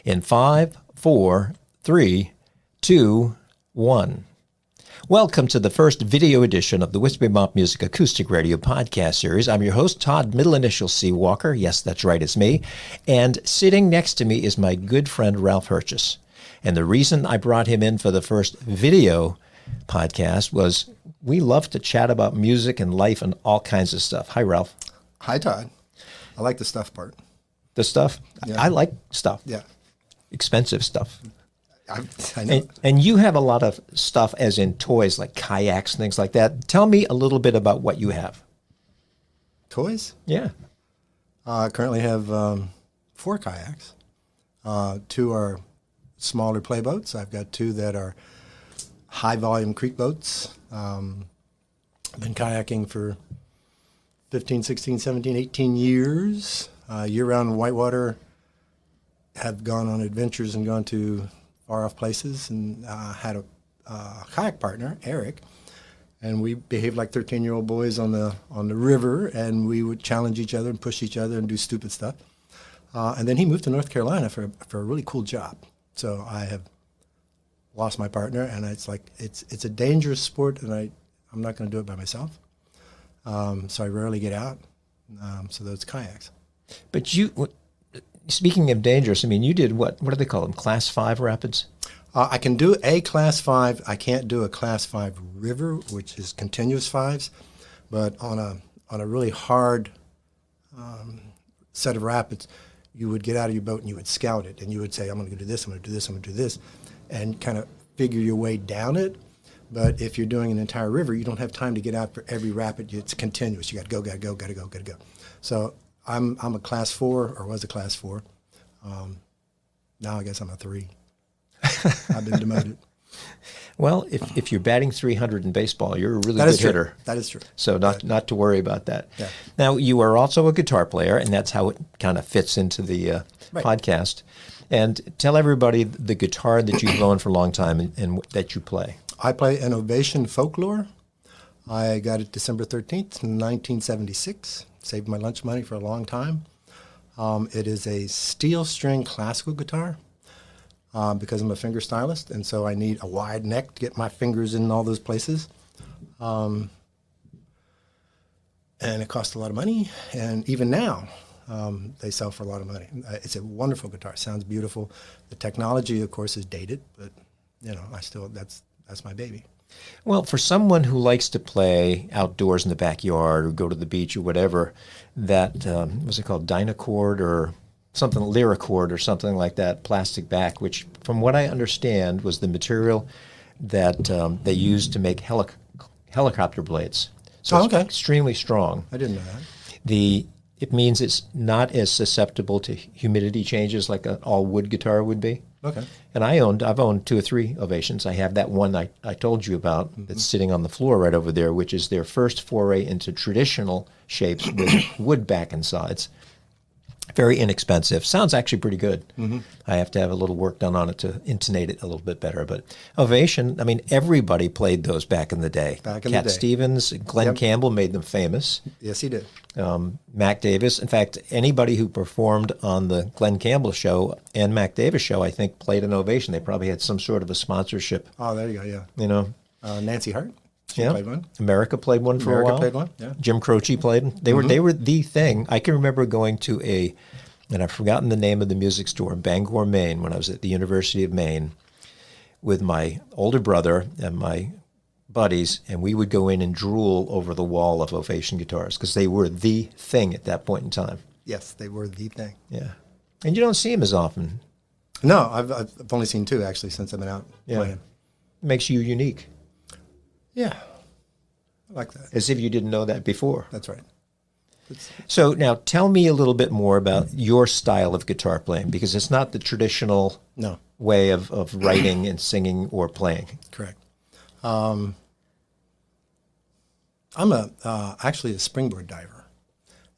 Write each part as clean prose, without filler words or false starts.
In 5, 4, 3, 2, 1. Welcome to the first video edition of the Whispering Bop Music Acoustic Radio podcast series. I'm your host, Todd, middle initial C. Walker. Yes, that's right, it's me. And sitting next to me is my good friend, Ralph Hertges. And the reason I brought him in for the first video podcast was we love to chat about music and life and all kinds of stuff. Hi, Ralph. Hi, Todd. I like the stuff part. The stuff? Yeah. I like stuff. Yeah. Expensive stuff. I know. And you have a lot of stuff as in toys like kayaks and things like that. Tell me a little bit about what you have. Toys? Yeah. I currently have 4 kayaks. 2 are smaller play boats. I've got 2 that are high volume creek boats. I've been kayaking for 15, 16, 17, 18 years. Year-round whitewater. Have gone on adventures and gone to far-off places, and had a kayak partner, Eric, and we behaved like 13-year-old boys on the river, and we would challenge each other and push each other and do stupid stuff. And then he moved to North Carolina for a really cool job. So I have lost my partner, and it's a dangerous sport, and I'm not going to do it by myself. So I rarely get out. So those kayaks. But speaking of dangerous, I mean, you did what do they call them? Class 5 rapids? I can do a Class 5. I can't do a Class 5 river, which is continuous 5s. But on a really hard set of rapids, you would get out of your boat and you would scout it. And you would say, I'm going to do this, I'm going to do this, I'm going to do this. And kind of figure your way down it. But if you're doing an entire river, you don't have time to get out for every rapid. It's continuous. You got to go, got to go, got to go, got to go. So I'm a Class 4, or was a Class 4. Now I guess I'm a 3. I've been demoted. Well, if you're batting 300 in baseball, you're a really good hitter. That is true. So not to worry about that. Yeah. Now, you are also a guitar player, and that's how it kind of fits into the podcast. And tell everybody the guitar that you've known for a long time and that you play. I play an Ovation Folklore. I got it December 13th, 1976. Saved my lunch money for a long time. It is a steel string classical guitar because I'm a finger stylist, and so I need a wide neck to get my fingers in all those places. And it costs a lot of money, and even now they sell for a lot of money. It's a wonderful guitar. It sounds beautiful. The technology, of course, is dated, but that's my baby. Well, for someone who likes to play outdoors in the backyard or go to the beach or whatever, that, what's it called, Dynacord or something, Lyricord or something like that, plastic back, which from what I understand was the material that they used to make helicopter blades. So it's extremely strong. I didn't know that. It means it's not as susceptible to humidity changes like an all-wood guitar would be. Okay. And I've owned 2 or 3 Ovations. I have that one I told you about that's sitting on the floor right over there, which is their first foray into traditional shapes with wood back and sides. Very inexpensive. Sounds actually pretty good. Mm-hmm. I have to have a little work done on it to intonate it a little bit better. But Ovation, I mean, everybody played those back in the day. Cat Stevens, Glenn Campbell made them famous. Yes, he did. Mac Davis. In fact, anybody who performed on the Glenn Campbell show and Mac Davis show, I think, played an Ovation. They probably had some sort of a sponsorship. Oh, there you go, yeah. You know? Nancy Hart. She played one. America played one for a while. Played one, yeah. Jim Croce played. They were the thing. I can remember going to and I've forgotten the name of the music store in Bangor, Maine, when I was at the University of Maine with my older brother and my buddies, and we would go in and drool over the wall of Ovation guitars because they were the thing at that point in time. Yes, they were the thing. Yeah. And you don't see them as often. No, I've only seen 2, actually, since I've been out playing. Makes you unique. Yeah, I like that. As if you didn't know that before. That's right. So now tell me a little bit more about your style of guitar playing, because it's not the traditional way of writing and singing or playing. Correct. I'm actually a springboard diver.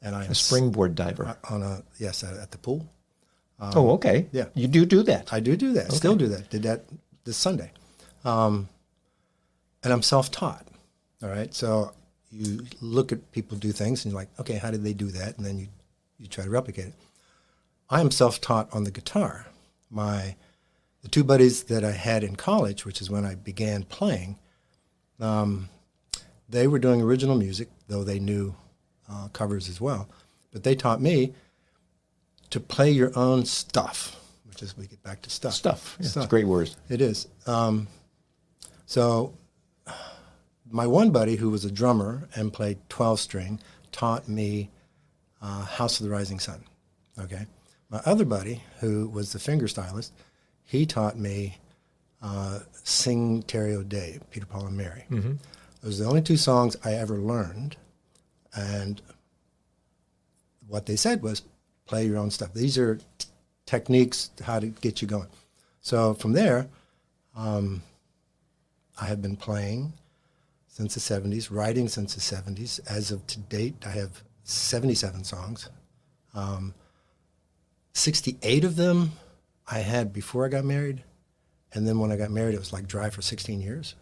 And I am a springboard diver? At the pool. Okay. Yeah. You do that? I do that. Okay. Still do that. Did that this Sunday. And I'm self-taught. All right. So you look at people do things and you're like, okay, how did they do that? And then you try to replicate it. I am self-taught on the guitar. the two buddies that I had in college, which is when I began playing, they were doing original music, though they knew covers as well. But they taught me to play your own stuff, which is, we get back to stuff. Stuff. Yeah, Stuff. it's a great word. It is. So my one buddy, who was a drummer and played 12-string, taught me House of the Rising Sun. Okay. My other buddy, who was the finger stylist, he taught me Sing Terry O'Day, Peter, Paul, and Mary. Mm-hmm. Those are the only two songs I ever learned. And what they said was, play your own stuff. These are techniques how to get you going. So from there, I have been playing since the 70s, writing since the 70s. As of to date, I have 77 songs. 68 of them I had before I got married. And then when I got married, it was like dry for 16 years,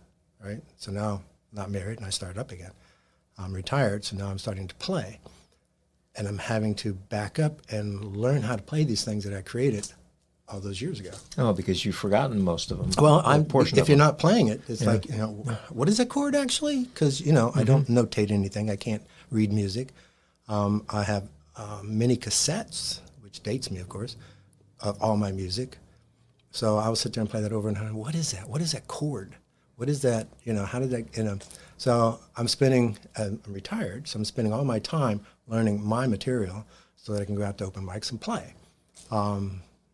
right? So now I'm not married and I started up again. I'm retired, so now I'm starting to play. And I'm having to back up and learn how to play these things that I created all those years ago. Oh, because you've forgotten most of them. Well, if you're not playing it, it's like, what is that chord actually? Because, I don't notate anything. I can't read music. I have many cassettes, which dates me, of course, of all my music. So I will sit there and play that over and over. What is that? What is that chord? What is that? How did that, So I'm retired, so I'm spending all my time learning my material so that I can go out to open mics and play.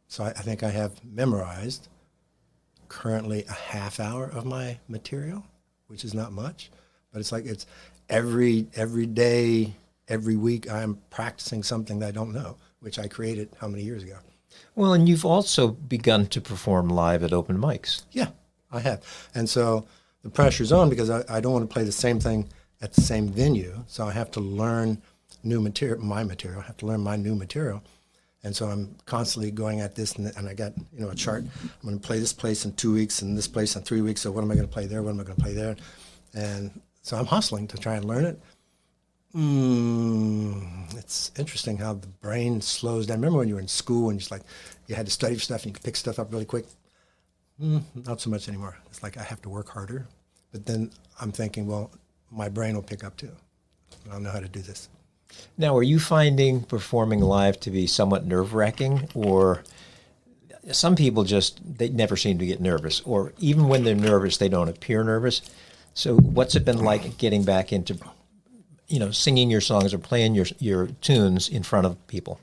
So I think I have memorized currently a half hour of my material, which is not much, but it's every day, every week I'm practicing something that I don't know, which I created how many years ago? Well, and you've also begun to perform live at open mics. Yeah, I have. And so the pressure's on because I don't want to play the same thing at the same venue, so I have to learn my material. I have to learn my new material. And so I'm constantly going at this, and I got, a chart. I'm going to play this place in 2 weeks and this place in 3 weeks, so what am I going to play there? What am I going to play there? And so I'm hustling to try and learn it. It's interesting how the brain slows down. Remember when you were in school and you had to study for stuff and you could pick stuff up really quick? Not so much anymore. It's like I have to work harder. But then I'm thinking, well, my brain will pick up too. I'll know how to do this. Now, are you finding performing live to be somewhat nerve-wracking, or some people they never seem to get nervous, or even when they're nervous, they don't appear nervous? So what's it been like getting back into, singing your songs or playing your tunes in front of people?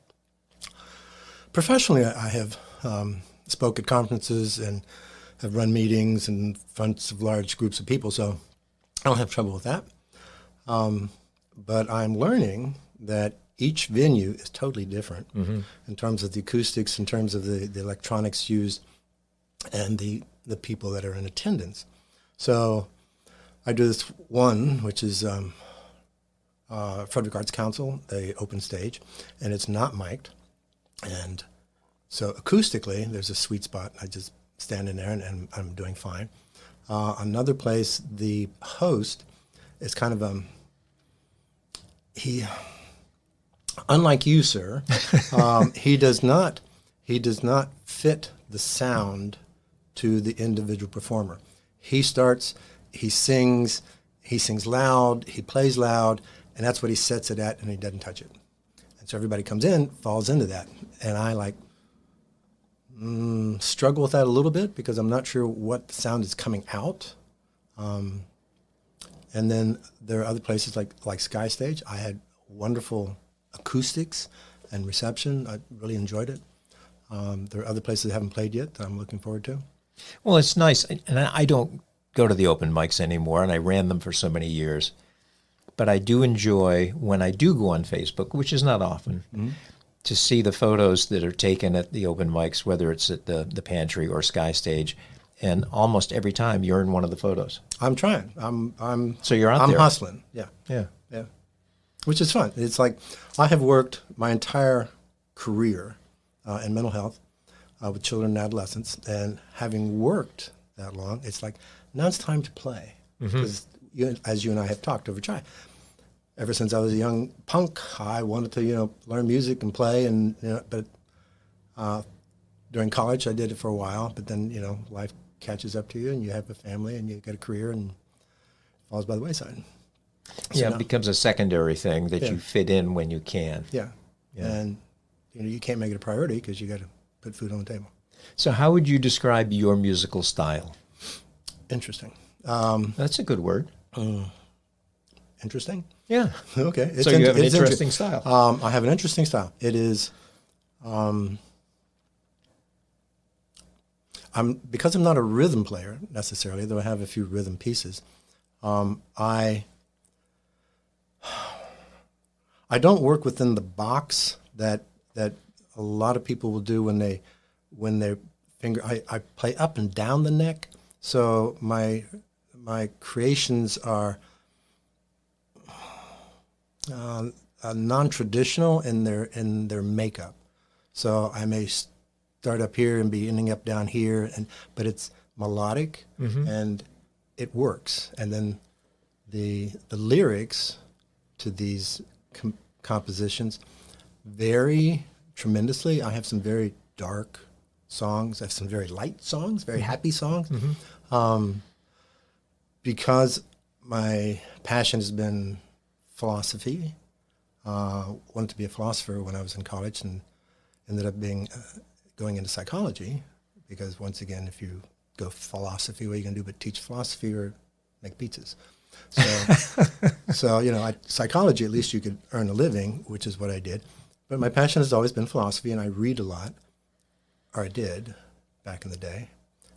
Professionally, I have spoke at conferences and have run meetings in front of large groups of people, so I don't have trouble with that. But I'm learning that each venue is totally different in terms of the acoustics, in terms of the electronics used, and the people that are in attendance. So I do this one, which is Frederick Arts Council, the open stage, and it's not mic'd. And so acoustically, there's a sweet spot. I just stand in there and I'm doing fine. Another place, the host is kind of unlike you, sir, he does not fit the sound to the individual performer. He sings loud, he plays loud, and that's what he sets it at, and he doesn't touch it. And so everybody comes in, falls into that, and I struggle with that a little bit because I'm not sure what the sound is coming out. And then there are other places like Sky Stage. I had wonderful acoustics and reception. I really enjoyed it. There are other places I haven't played yet that I'm looking forward to. Well, it's nice, and I don't go to the open mics anymore, and I ran them for so many years. But I do enjoy, when I do go on Facebook, which is not often, to see the photos that are taken at the open mics, whether it's at the Pantry or Sky Stage. And almost every time you're in one of the photos. I'm trying. So you're out there. I'm hustling. Yeah. Yeah. Yeah. Which is fun. It's like I have worked my entire career in mental health with children and adolescents, and having worked that long, it's like now it's time to play. Because as you and I have talked over time, ever since I was a young punk, I wanted to learn music and play, and but during college, I did it for a while, but then, life catches up to you and you have a family and you get a career and it falls by the wayside. So it becomes a secondary thing that you fit in when you can. Yeah. And, you can't make it a priority because you got to put food on the table. So how would you describe your musical style? Interesting. That's a good word. Interesting? Yeah. Okay. So you have an interesting style. I have an interesting style. It is, because I'm not a rhythm player necessarily, though I have a few rhythm pieces, I don't work within the box that a lot of people will do when they finger. I play up and down the neck, so my creations are non-traditional in their makeup. So I may start up here and be ending up down here, but it's melodic and it works. And then the lyrics to these compositions vary tremendously. I have some very dark songs. I have some very light songs, very happy songs. Because my passion has been philosophy. Wanted to be a philosopher when I was in college and ended up going into psychology because, once again, if you go philosophy, what are you going to do but teach philosophy or make pizzas? So, psychology, at least you could earn a living, which is what I did. But my passion has always been philosophy, and I read a lot, or I did back in the day.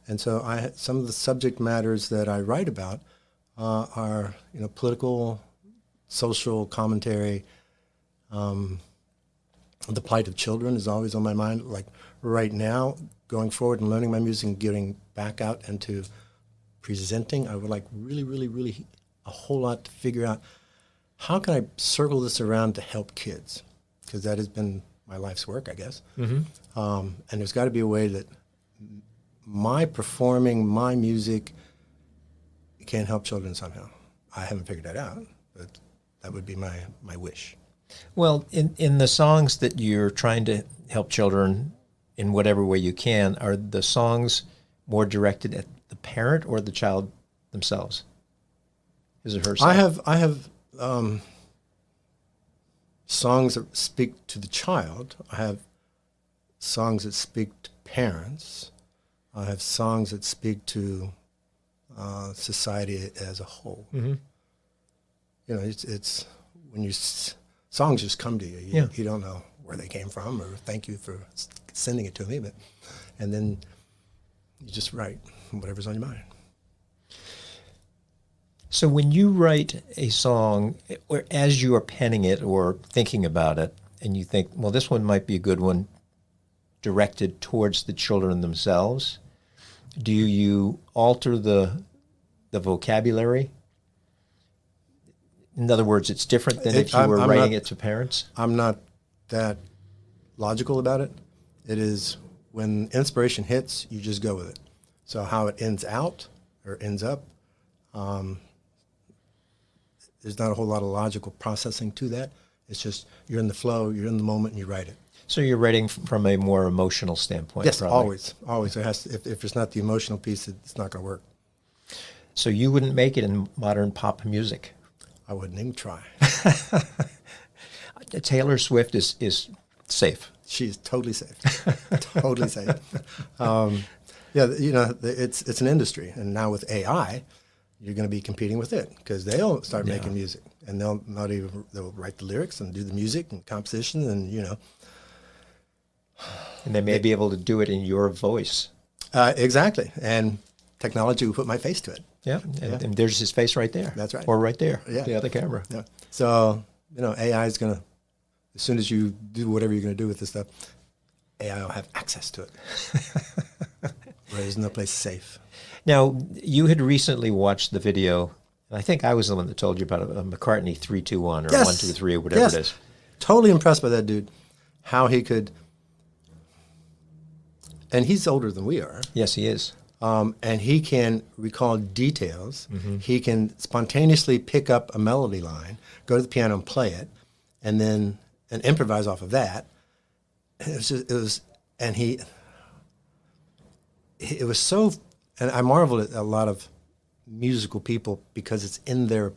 And so some of the subject matters that I write about are, political, social commentary. The plight of children is always on my mind. Like right now, going forward and learning my music and getting back out into presenting, I would like really, really, really a whole lot to figure out how can I circle this around to help kids, because that has been my life's work, I guess. And there's got to be a way that my performing, my music can help children somehow. I haven't figured that out, but that would be my wish. Well, in the songs that you're trying to help children in whatever way you can, are the songs more directed at the parent or the child themselves? Is it her side? I have songs that speak to the child. I have songs that speak to parents. I have songs that speak to society as a whole. It's when songs just come to you. You don't know where they came from, or thank you for sending it to me, and then you just write whatever's on your mind. So when you write a song, or as you are penning it or thinking about it, and you think, well, this one might be a good one directed towards the children themselves, do you alter the vocabulary? In other words, it's different than if you were writing it to parents? I'm not that logical about it. It is when inspiration hits, you just go with it. So how it ends out or ends up, there's not a whole lot of logical processing to that. It's just you're in the flow, you're in the moment, and you write it. So you're writing from a more emotional standpoint? Yes, probably. always. There has to, if it's not the emotional piece, it's not going to work. So you wouldn't make it in modern pop music? I wouldn't even try. Taylor Swift is safe. She's totally safe. Totally safe. It's an industry, and now with AI, you're going to be competing with it because they'll start making music, and they'll write the lyrics and do the music and composition, and and they may be able to do it in your voice. Exactly, and technology will put my face to it. Yeah, and there's his face right there. That's right. Or right there, the other camera. Yeah. So, AI is going to, as soon as you do whatever you're going to do with this stuff, AI will have access to it. Where there's no place safe. Now, you had recently watched the video, and I think I was the one that told you about a McCartney 3-2-1 or 1-2-3 or whatever it is. Totally impressed by that dude. How he could, and he's older than we are. Yes, he is. And he can recall details. He can spontaneously pick up a melody line, go to the piano and play it, and improvise off of that. And it was so, and I marvel at a lot of musical people because it's in their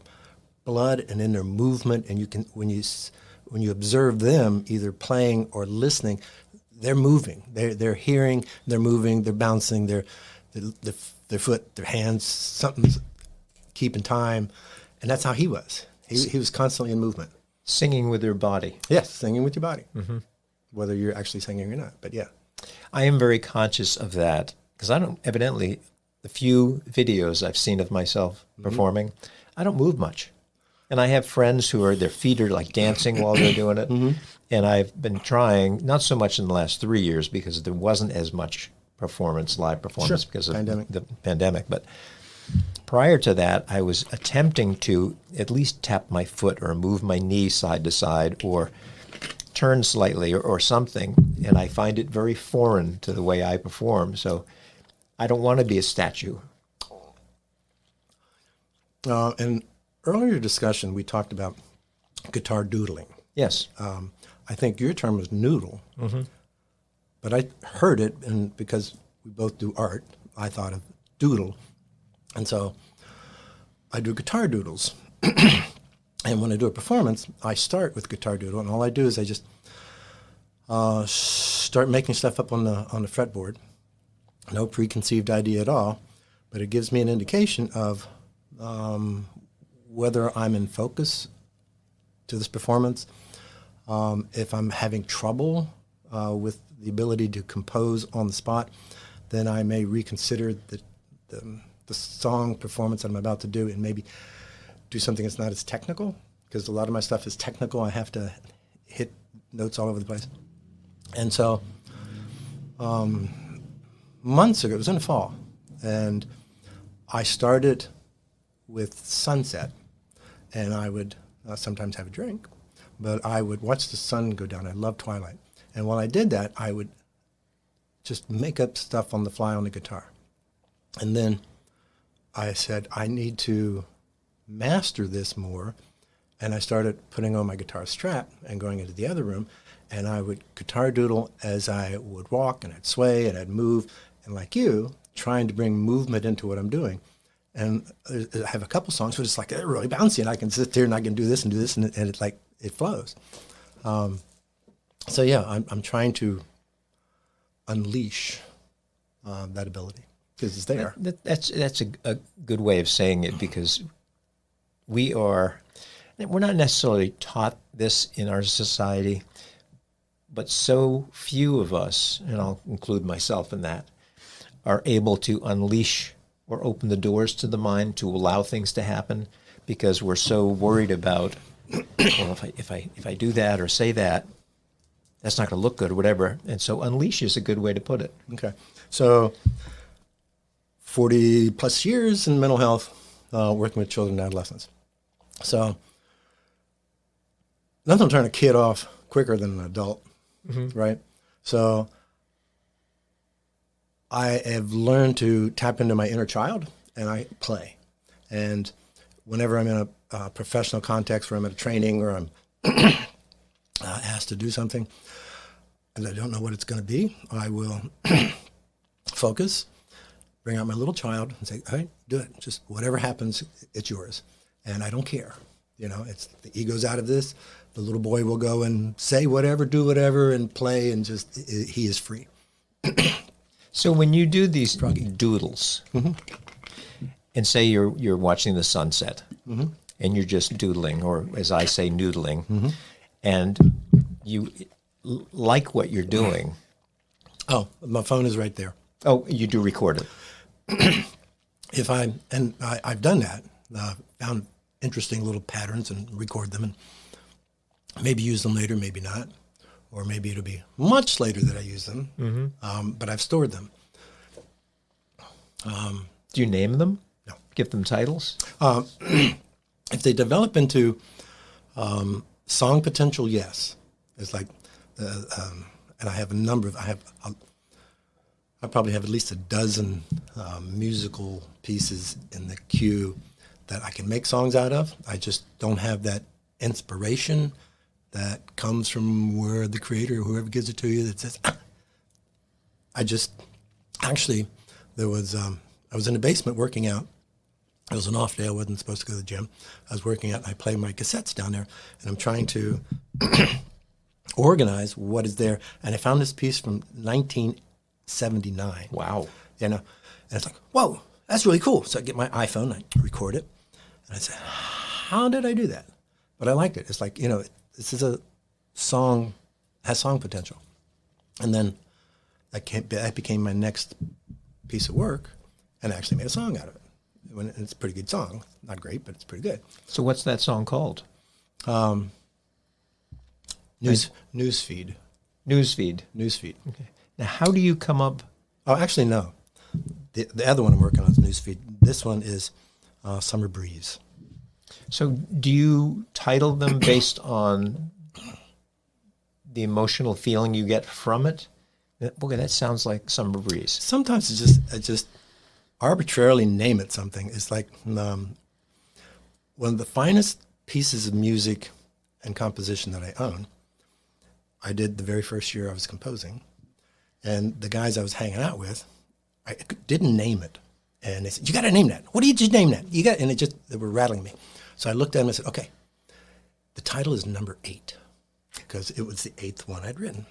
blood and in their movement, and you can when you observe them either playing or listening, they're moving, they're hearing, they're moving, they're bouncing, their foot, their hands, something's keeping time, and that's how he was. He was constantly in movement. Singing with your body. Yes, singing with your body, whether you're actually singing or not. But yeah, I am very conscious of that because I don't, evidently, the few videos I've seen of myself performing, I don't move much. And I have friends who their feet are like dancing while they're doing it. And I've been trying, not so much in the last 3 years because there wasn't as much live performance because of the pandemic. But prior to that, I was attempting to at least tap my foot or move my knee side to side or turn slightly or something. And I find it very foreign to the way I perform. So I don't want to be a statue. in earlier discussion, we talked about guitar doodling. Yes. I think your term was noodle, but I heard it, and because we both do art, I thought of doodle. And so I do guitar doodles. And when I do a performance, I start with guitar doodle, and all I do is I just start making stuff up on the fretboard. No preconceived idea at all, but it gives me an indication of whether I'm in focus to this performance, if I'm having trouble with the ability to compose on the spot, then I may reconsider the song performance that I'm about to do and maybe do something that's not as technical, because a lot of my stuff is technical. I have to hit notes all over the place. And so months ago, it was in the fall, and I started with sunset, and I would sometimes have a drink, but I would watch the sun go down. I love twilight. And while I did that, I would just make up stuff on the fly on the guitar. And then I said, I need to master this more. And I started putting on my guitar strap and going into the other room, and I would guitar doodle as I would walk, and I'd sway and I'd move, and like you, trying to bring movement into what I'm doing. And I have a couple songs where it's like they're really bouncy, and I can sit there and I can do this, and it's like it flows. So yeah, I'm trying to unleash that ability because it's there. That's a good way of saying it, because we're not necessarily taught this in our society, but so few of us, and I'll include myself in that, are able to unleash or open the doors to the mind to allow things to happen, because we're so worried about, well, if I do that or say that, that's not going to look good or whatever. And so unleash is a good way to put it. Okay. So 40 plus years in mental health, working with children and adolescents. So nothing will turn a kid off quicker than an adult, right? So I have learned to tap into my inner child, and I play. And whenever I'm in a professional context where I'm at a training or I'm asked to do something and I don't know what it's going to be, I will focus, bring out my little child and say, all right, do it. Just whatever happens, it's yours. And I don't care. You know, it's the ego's out of this. The little boy will go and say whatever, do whatever, and play, and just he is free. So when you do these doodles, and say you're watching the sunset, and you're just doodling, or as I say, noodling, and you like what you're doing. Oh, my phone is right there. Oh, you do record it. I've done that, found interesting little patterns and record them, and maybe use them later, maybe not. Or maybe it'll be much later that I use them, but I've stored them. Do you name them? No. Give them titles? If they develop into song potential, yes. It's like, and I have a number of, I probably have at least a dozen musical pieces in the queue that I can make songs out of. I just don't have that inspiration that comes from where the creator, whoever gives it to you, that says, I just, actually, There was I was in the basement working out. It was an off day. I wasn't supposed to go to the gym. I was working out, and I play my cassettes down there, and I'm trying to organize what is there. And I found this piece from 1979. Wow. And it's like, whoa, that's really cool. So I get my iPhone, I record it, and I say, how did I do that? But I liked it. It's like, this is a song, has song potential. And then that became my next piece of work, and I actually made a song out of it. It's a pretty good song. Not great, but it's pretty good. So what's that song called? Newsfeed. Newsfeed. Okay. Now, how do you come up? Oh, actually, no. The other one I'm working on is Newsfeed. This one is Summer Breeze. So do you title them based on the emotional feeling you get from it? Boy, that sounds like Summer Breeze. Sometimes I just arbitrarily name it something. It's like one of the finest pieces of music and composition that I own. I did the very first year I was composing, and the guys I was hanging out with, I didn't name it, and they said, "You got to name that. What do you just name that? You got?" And they were rattling me. So I looked at them and I said, "Okay, the title is Number 8, because it was the 8th one I'd written."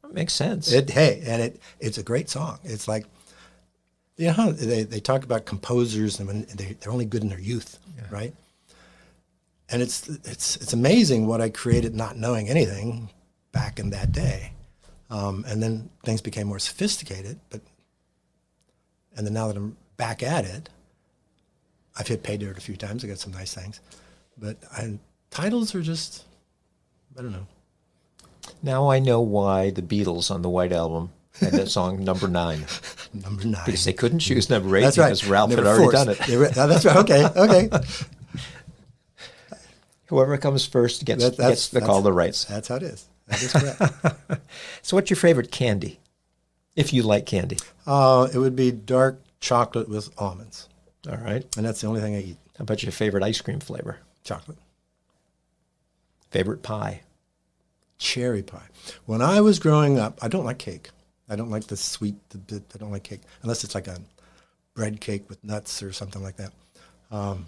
That makes sense. It's a great song. It's like, how they talk about composers and when they're only good in their youth, right? And it's amazing what I created not knowing anything back in that day. And then things became more sophisticated, and then now that I'm back at it, I've hit pay dirt a few times. I got some nice things, but titles are just, I don't know. Now I know why the Beatles on the White Album had that song Number 9. Number 9. Because they couldn't choose Number 8 that's because right. Ralph They had were already forced. done it. That's right. Okay. Whoever comes first gets the call to rights. That's how it is. That is correct. So what's your favorite candy, if you like candy? It would be dark chocolate with almonds. All right. And that's the only thing I eat. How about your favorite ice cream flavor? Chocolate. Favorite pie? Cherry pie. When I was growing up, I don't like cake. I don't like the sweet, I don't like cake, unless it's like a bread cake with nuts or something like that. But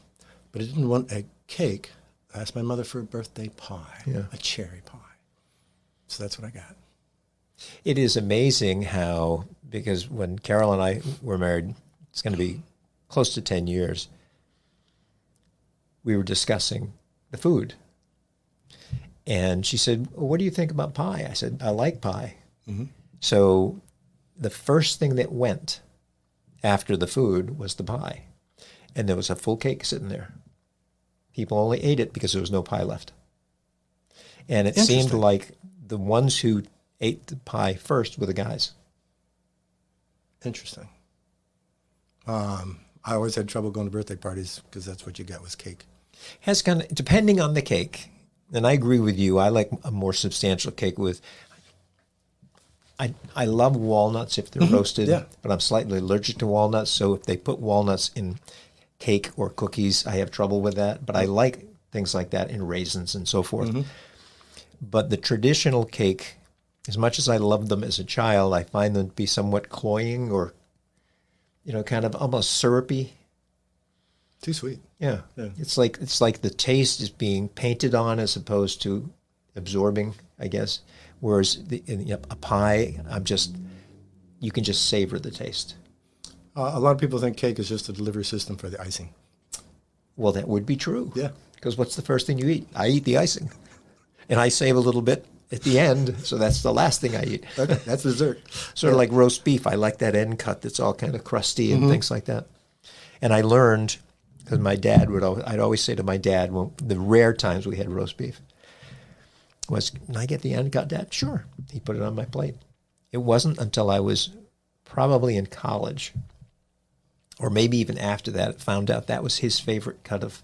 I didn't want a cake. I asked my mother for a birthday pie, a cherry pie. So that's what I got. It is amazing how, because when Carol and I were married, it's going to be close to 10 years, we were discussing the food. And she said, well, what do you think about pie? I said, I like pie. Mm-hmm. So the first thing that went after the food was the pie. And there was a full cake sitting there. People only ate it because there was no pie left. And it seemed like the ones who ate the pie first were the guys. Interesting. I always had trouble going to birthday parties because that's what you got was cake. Has kind of, depending on the cake, and I agree with you, I like a more substantial cake with, I love walnuts if they're roasted, but I'm slightly allergic to walnuts, so if they put walnuts in cake or cookies, I have trouble with that, but I like things like that in raisins and so forth. Mm-hmm. But the traditional cake, as much as I loved them as a child, I find them to be somewhat cloying or, kind of almost syrupy. Too sweet. Yeah. It's like the taste is being painted on as opposed to absorbing, I guess. Whereas a pie, you can just savor the taste. A lot of people think cake is just a delivery system for the icing. Well, that would be true. Yeah. Because what's the first thing you eat? I eat the icing. And I save a little bit at the end, so that's the last thing I eat. Okay, that's dessert. Sort of like roast beef. I like that end cut that's all kind of crusty and things like that. And I learned, because my dad I'd always say to my dad, when the rare times we had roast beef, was, can I get the end cut, Dad? Sure. He put it on my plate. It wasn't until I was probably in college, or maybe even after that, I found out that was his favorite cut of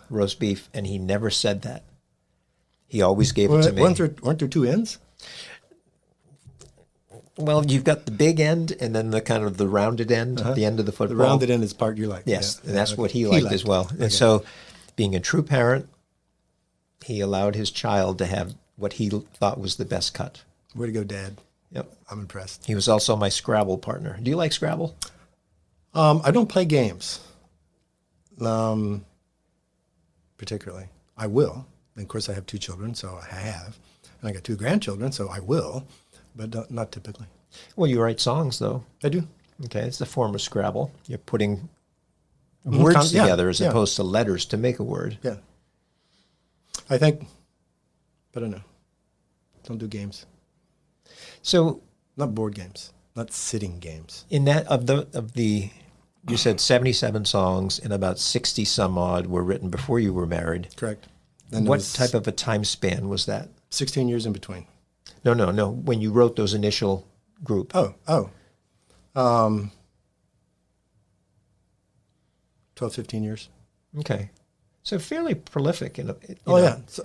roast beef, and he never said that. He always gave it to me. Weren't there two ends? Well, you've got the big end and then the kind of the rounded end at the end of the football. The rounded end is part you like. Yes, and that's what he liked as well. And so, being a true parent, he allowed his child to have what he thought was the best cut. Way to go, Dad. Yep. I'm impressed. He was also my Scrabble partner. Do you like Scrabble? I don't play games, particularly. I will. And of course, I have 2 children, so I have. And I got 2 grandchildren, so I will, but not typically. Well, you write songs, though. I do. Okay, it's a form of Scrabble. You're putting words Yeah, together as yeah. opposed to letters to make a word. Yeah. I think, but I don't know. Don't do games. So, Not board games. Not sitting games. in that of the, you said 77 songs and about 60 some odd were written before you were married. Correct. And What type of a time span was that? 16 years in between. No. When you wrote those initial group. 12, 15 years. Okay. So fairly prolific. Yeah. So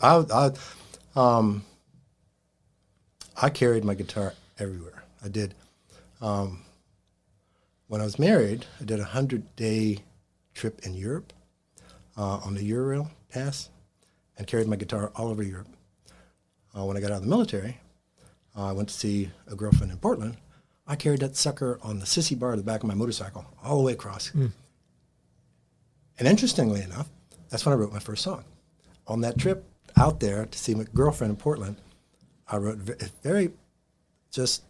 I carried my guitar everywhere. I did. When I was married, I did a 100-day trip in Europe on the Eurail Pass and carried my guitar all over Europe. When I got out of the military, I went to see a girlfriend in Portland. I carried that sucker on the sissy bar of the back of my motorcycle all the way across. And interestingly enough, that's when I wrote my first song. On that trip out there to see my girlfriend in Portland, I wrote a very just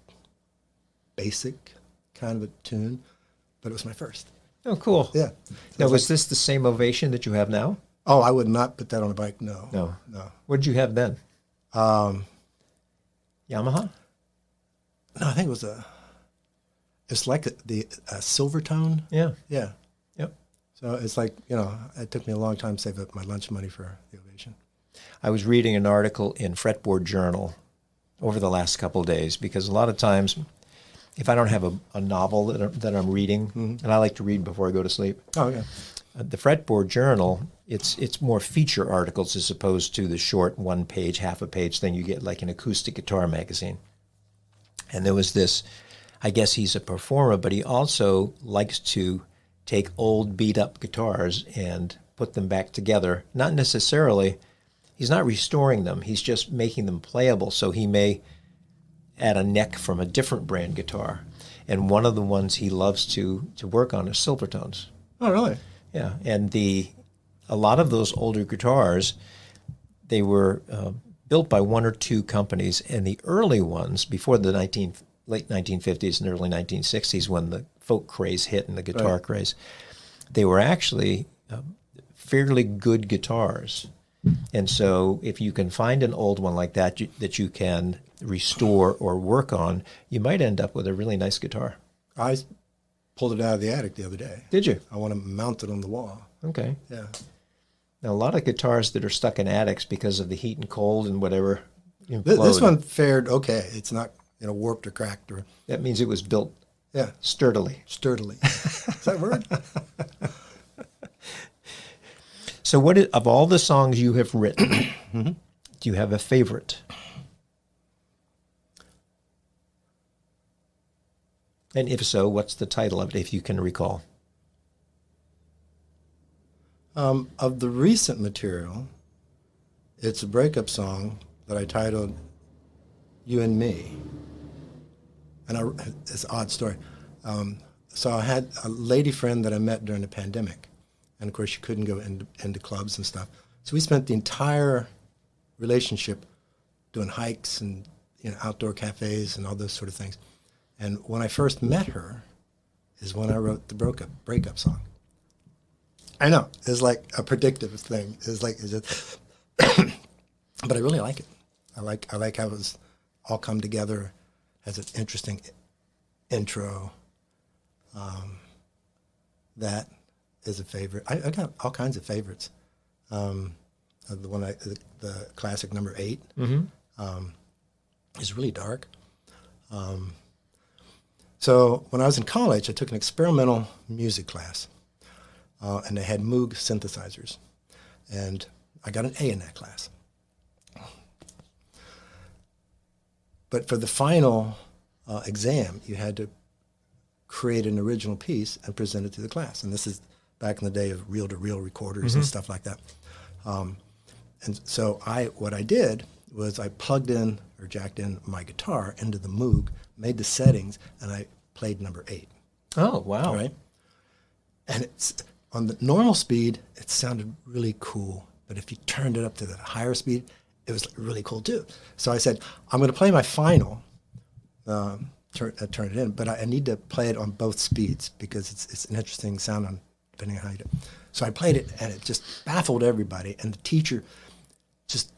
basic kind of a tune, but it was my first. Oh, cool. Yeah. Now, was this the same Ovation that you have now? Oh, I would not put that on a bike. No. No. What did you have then? Yamaha? No, I think it was it's like the silver tone. Yeah. Yeah. Yep. So it's like, it took me a long time to save up my lunch money for the Ovation. I was reading an article in Fretboard Journal over the last couple of days because a lot of times if I don't have a novel that I'm reading, and I like to read before I go to sleep, Oh, yeah. the Fretboard Journal, it's more feature articles as opposed to the short 1 page, half a page thing you get like an acoustic guitar magazine. And there was this, I guess he's a performer, but he also likes to take old beat up guitars and put them back together. Not necessarily, he's not restoring them, he's just making them playable. So he may add a neck from a different brand guitar. And one of the ones he loves to work on is Silvertones. Oh, really? Yeah, and a lot of those older guitars, they were built by 1 or 2 companies, and the early ones, before the late 1950s and early 1960s, when the folk craze hit and the guitar craze, they were actually fairly good guitars. And so if you can find an old one like that that you can restore or work on, you might end up with a really nice guitar. I pulled it out of the attic the other day. Did you? I want to mount it on the wall. Okay. Yeah. Now, a lot of guitars that are stuck in attics because of the heat and cold and whatever implode. This one fared okay. It's not, warped or cracked or. That means it was built Yeah. sturdily. Sturdily. Is that a word? So of all the songs you have written, do you have a favorite? And if so, what's the title of it, if you can recall? Of the recent material, it's a breakup song that I titled You and Me. And it's an odd story. So I had a lady friend that I met during the pandemic. And of course, she couldn't go into clubs and stuff. So we spent the entire relationship doing hikes and outdoor cafes and all those sort of things. And when I first met her is when I wrote the breakup song. I know, it's like a predictive thing. It's just, but I really like it. I like how it's all come together, has an interesting intro. That is a favorite. I got all kinds of favorites. The classic number 8 is really dark. So when I was in college, I took an experimental music class, and they had Moog synthesizers, and I got an A in that class. But for the final exam, you had to create an original piece and present it to the class. And this is back in the day of reel-to-reel recorders and stuff like that. And so what I did was I plugged in or jacked in my guitar into the Moog, made the settings, and I played number 8. Oh, wow. Right? And it's on the normal speed, it sounded really cool. But if you turned it up to the higher speed, it was really cool too. So I said, I'm going to play my final, turn it in, but I need to play it on both speeds because it's an interesting sound on depending on how you do it. So I played it, and it just baffled everybody. And the teacher just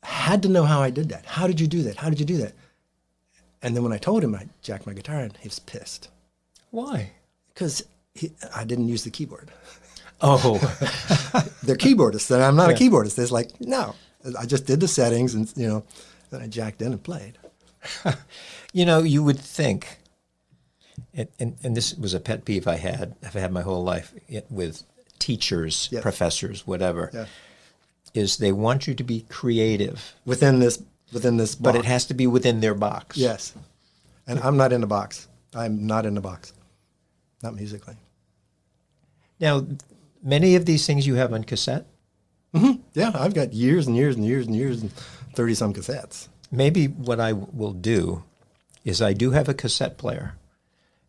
had to know how I did that. How did you do that? How did you do that? And then when I told him I jacked my guitar in, he was pissed. Why? Because I didn't use the keyboard. Oh. They're keyboardists, and I'm not a keyboardist. It's like, no. I just did the settings, and, then I jacked in and played. You would think, and this was a pet peeve I've had my whole life with teachers, professors, whatever, is they want you to be creative. Within this box. But it has to be within their box. Yes. And I'm not in the box. I'm not in the box. Not musically. Now, many of these things you have on cassette? Mm-hmm. Yeah, I've got years and years and years and years and 30-some cassettes. Maybe what I will do is I do have a cassette player,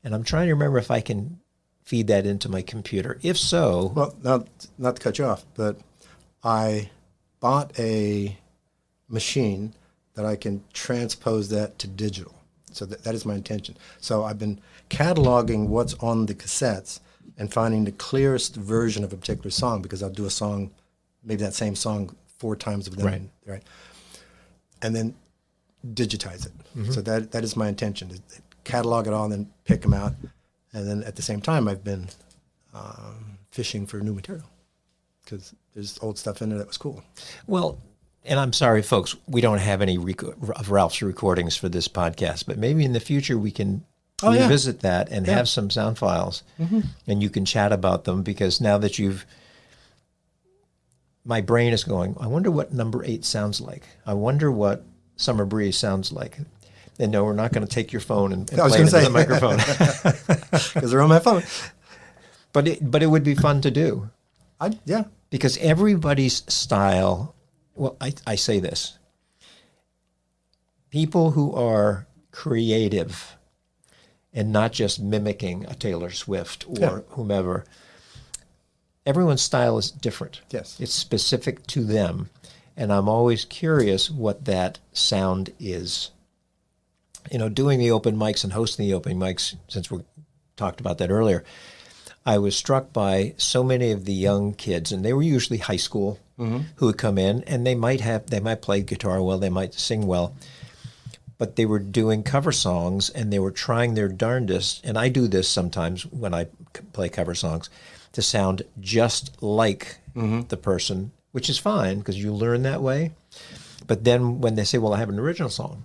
and I'm trying to remember if I can feed that into my computer. If so... Well, not to cut you off, but I bought a machine that I can transpose that to digital. So that is my intention. So I've been cataloging what's on the cassettes and finding the clearest version of a particular song, because I'll do a song, maybe that same song 4 times with them, right? And then digitize it. Mm-hmm. So that is my intention, to catalog it all and then pick them out. And then at the same time, I've been fishing for new material, because there's old stuff in there that was cool. Well, and I'm sorry, folks, we don't have any of Ralph's recordings for this podcast, but maybe in the future we can revisit that and have some sound files, and you can chat about them, because now that my brain is going, I wonder what number 8 sounds like. I wonder what Summer Breeze sounds like. And no, we're not going to take your phone and play it into the microphone. Because they're on my phone. But it would be fun to do. Because everybody's style, well, I say this. People who are creative and not just mimicking a Taylor Swift or whomever, everyone's style is different. Yes. It's specific to them. And I'm always curious what that sound is. Doing the open mics and hosting the open mics, since we talked about that earlier, I was struck by so many of the young kids, and they were usually high school, who would come in, and they might play guitar well, they might sing well, but they were doing cover songs, and they were trying their darndest, and I do this sometimes when I play cover songs, to sound just like the person, which is fine, because you learn that way. But then when they say, well, I have an original song,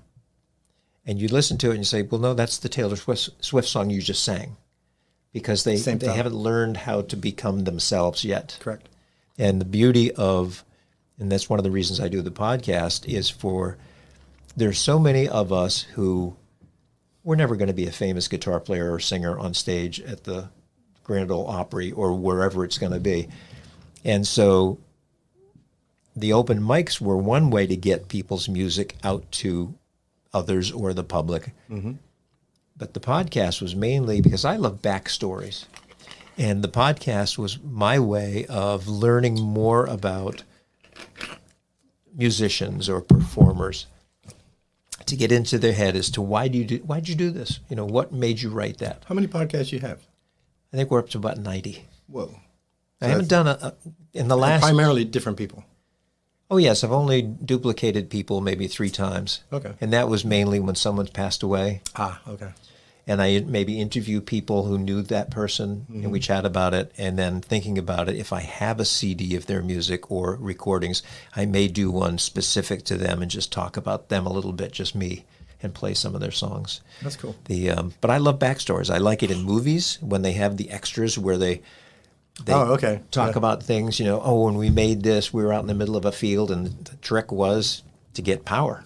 and you listen to it and you say, well, no, that's the Taylor Swift song you just sang, because they haven't learned how to become themselves yet. Correct. And the beauty of, and that's one of the reasons I do the podcast, is there's so many of us who, we're never going to be a famous guitar player or singer on stage at the Grand Ole Opry or wherever it's going to be. And so the open mics were one way to get people's music out to others or the public. Mm-hmm. But the podcast was mainly because I love backstories. And the podcast was my way of learning more about musicians or performers, to get into their head as to why'd you do this? What made you write that? How many podcasts you have? I think we're up to about 90. Whoa. I haven't done in the last... Primarily different people. Oh, yes. I've only duplicated people maybe 3 times. Okay. And that was mainly when someone's passed away. Ah, okay. And I maybe interview people who knew that person, and we chat about it. And then thinking about it, if I have a CD of their music or recordings, I may do one specific to them and just talk about them a little bit, just me, and play some of their songs. That's cool. But I love backstories. I like it in movies when they have the extras where they talk about things, when we made this, we were out in the middle of a field, and the trick was to get power,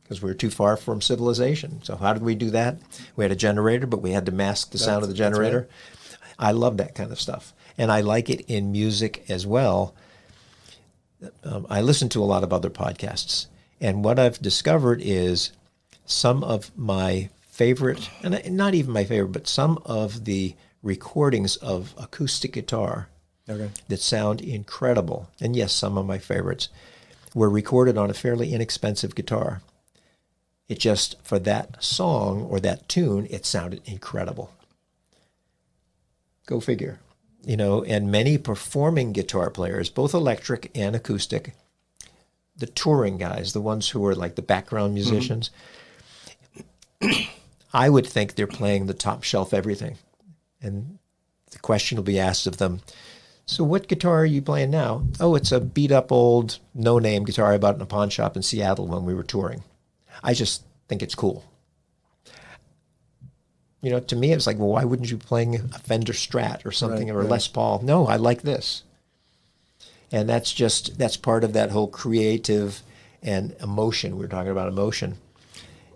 because we were too far from civilization. So how did we do that? We had a generator, but we had to mask the sound of the generator. Right. I love that kind of stuff. And I like it in music as well. I listen to a lot of other podcasts. And what I've discovered is some of my favorite, and not even my favorite, but some of the recordings of acoustic guitar Okay. that sound incredible. And yes, some of my favorites were recorded on a fairly inexpensive guitar. It just, for that song or that tune, it sounded incredible. Go figure. You know, and many performing guitar players, both electric and acoustic, the touring guys, the ones who are like the background musicians, I would think they're playing the top shelf everything. And the question will be asked of them, so what guitar are you playing now? Oh, it's a beat up old no-name guitar I bought in a pawn shop in Seattle when we were touring. I just think it's cool. You know, to me, it's like, well, why wouldn't you be playing a Fender Strat or something, or a Les Paul? No, I like this. And that's part of that whole creative and emotion. We were talking about emotion.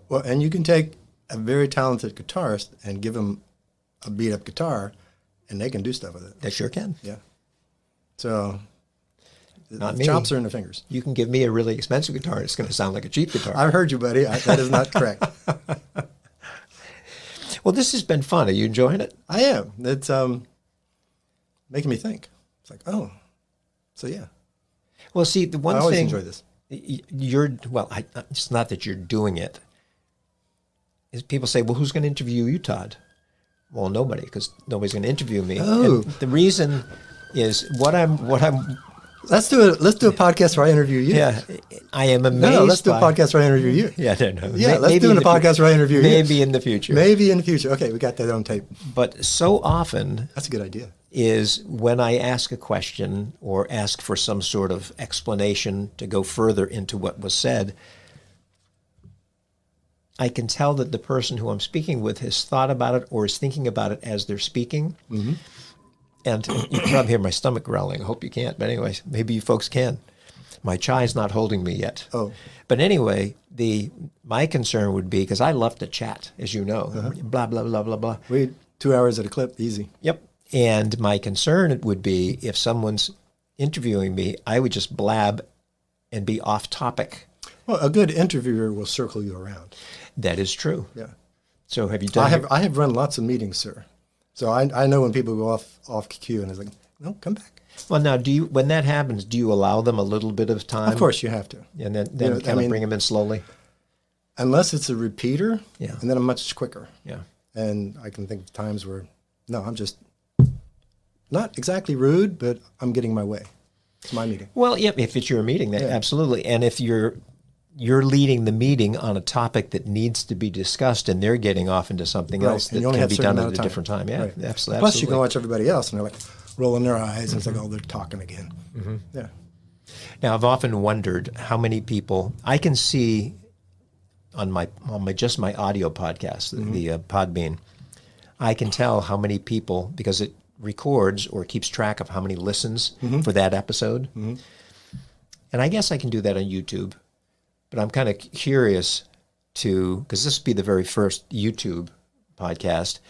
Well, and you can take a very talented guitarist and give them a beat-up guitar, and they can do stuff with it. They sure can. Yeah. So Not the me. chops are in the fingers. You can give me a really expensive guitar, it's going to sound like a cheap guitar. I've heard you, buddy. That is not correct. Well, this has been fun. Are you enjoying it? I am. It's making me think. It's like, oh, so yeah. Well, see, the one I always thing enjoy this. It's not that you're doing it. Is people say, well, who's going to interview you, Todd? Well, nobody, because nobody's going to interview me. Oh. And the reason is what I'm. Let's do a podcast where I interview you. Yeah, I am amazed. No, let's do a by- podcast where I interview you. Yeah, no. Yeah, let's Maybe do in a the podcast where I interview you. Maybe in the future. Maybe in the future. Okay, we got that on tape. But so often That's a good idea. is when I ask a question or ask for some sort of explanation to go further into what was said, I can tell that the person who I'm speaking with has thought about it or is thinking about it as they're speaking. Mm-hmm. And you can probably hear my stomach growling. I hope you can't. But anyway, maybe you folks can. My chai's not holding me yet. Oh. But anyway, my concern would be, because I love to chat, as you know, blah, blah, blah, blah, blah. We 2 hours at a clip, easy. Yep. And my concern would be if someone's interviewing me, I would just blab and be off topic. Well, a good interviewer will circle you around. That is true. Yeah. So have you done I have run lots of meetings, sir. So I know when people go off cue and it's like, no, come back. Well, now, when that happens, do you allow them a little bit of time? Of course you have to. And then kind of bring them in slowly? Unless it's a repeater, Yeah. and then I'm much quicker. Yeah. And I can think of times where, no, I'm just not exactly rude, but I'm getting my way. It's my meeting. Well, yeah, if it's your meeting, absolutely. And if you're leading the meeting on a topic that needs to be discussed and they're getting off into something else And that you only can have be a certain done amount at a of different time. Yeah, Right. absolutely. Plus, you can watch everybody else, and they're like rolling their eyes, and it's like, oh, they're talking again. Mm-hmm. Yeah. Now, I've often wondered how many people I can see on my audio podcast, the Podbean. I can tell how many people, because it records or keeps track of how many listens for that episode. Mm-hmm. And I guess I can do that on YouTube, but I'm kind of curious because this will be the very first YouTube podcast,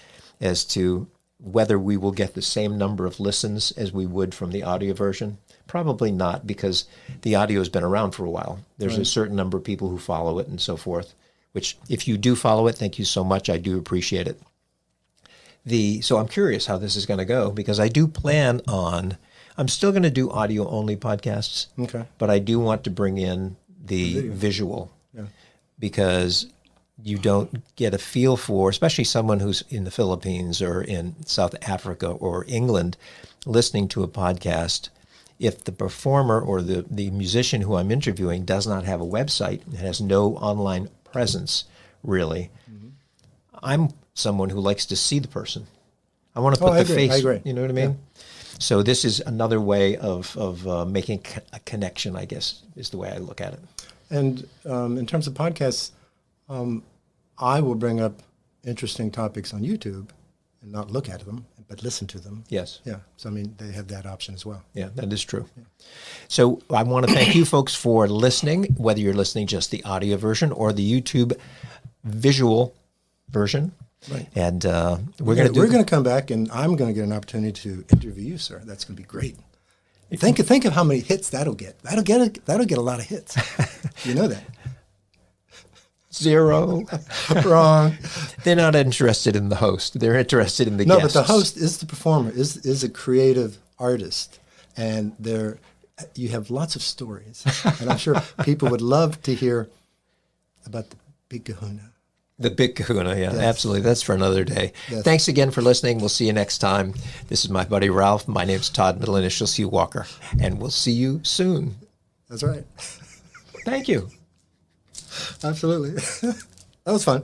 as to whether we will get the same number of listens as we would from the audio version. Probably not, because the audio has been around for a while. There's a certain number of people who follow it and so forth, which if you do follow it, thank you so much. I do appreciate it. So I'm curious how this is going to go, because I do plan on, I'm still going to do audio only podcasts, Okay. but I do want to bring in the visual, because you don't get a feel for, especially someone who's in the Philippines or in South Africa or England, listening to a podcast. If the performer or the musician who I'm interviewing does not have a website, it has no online presence, really, I'm someone who likes to see the person. I want to put the face. I agree. You know what I mean? So this is another way of making a connection, I guess, is the way I look at it. And in terms of podcasts, I will bring up interesting topics on YouTube and not look at them, but listen to them. Yes. Yeah. So, I mean, they have that option as well. Yeah, that is true. Yeah. So I want to thank you folks for listening, whether you're listening just the audio version or the YouTube visual version. Right. And we're going to come back, and I'm going to get an opportunity to interview you, sir. That's going to be great. Think of how many hits that'll get. That'll get a lot of hits. You know that. Zero. Wrong. They're not interested in the host. They're interested in the No, guests. but the host is the performer, is a creative artist, and you have lots of stories, and I'm sure people would love to hear about the big kahuna. The big kahuna, yeah, Yes. absolutely. That's for another day. Yes. Thanks again for listening. We'll see you next time. This is my buddy Ralph. My name's Todd, middle initial C. Walker, and we'll see you soon. That's right. Thank you. Absolutely. That was fun.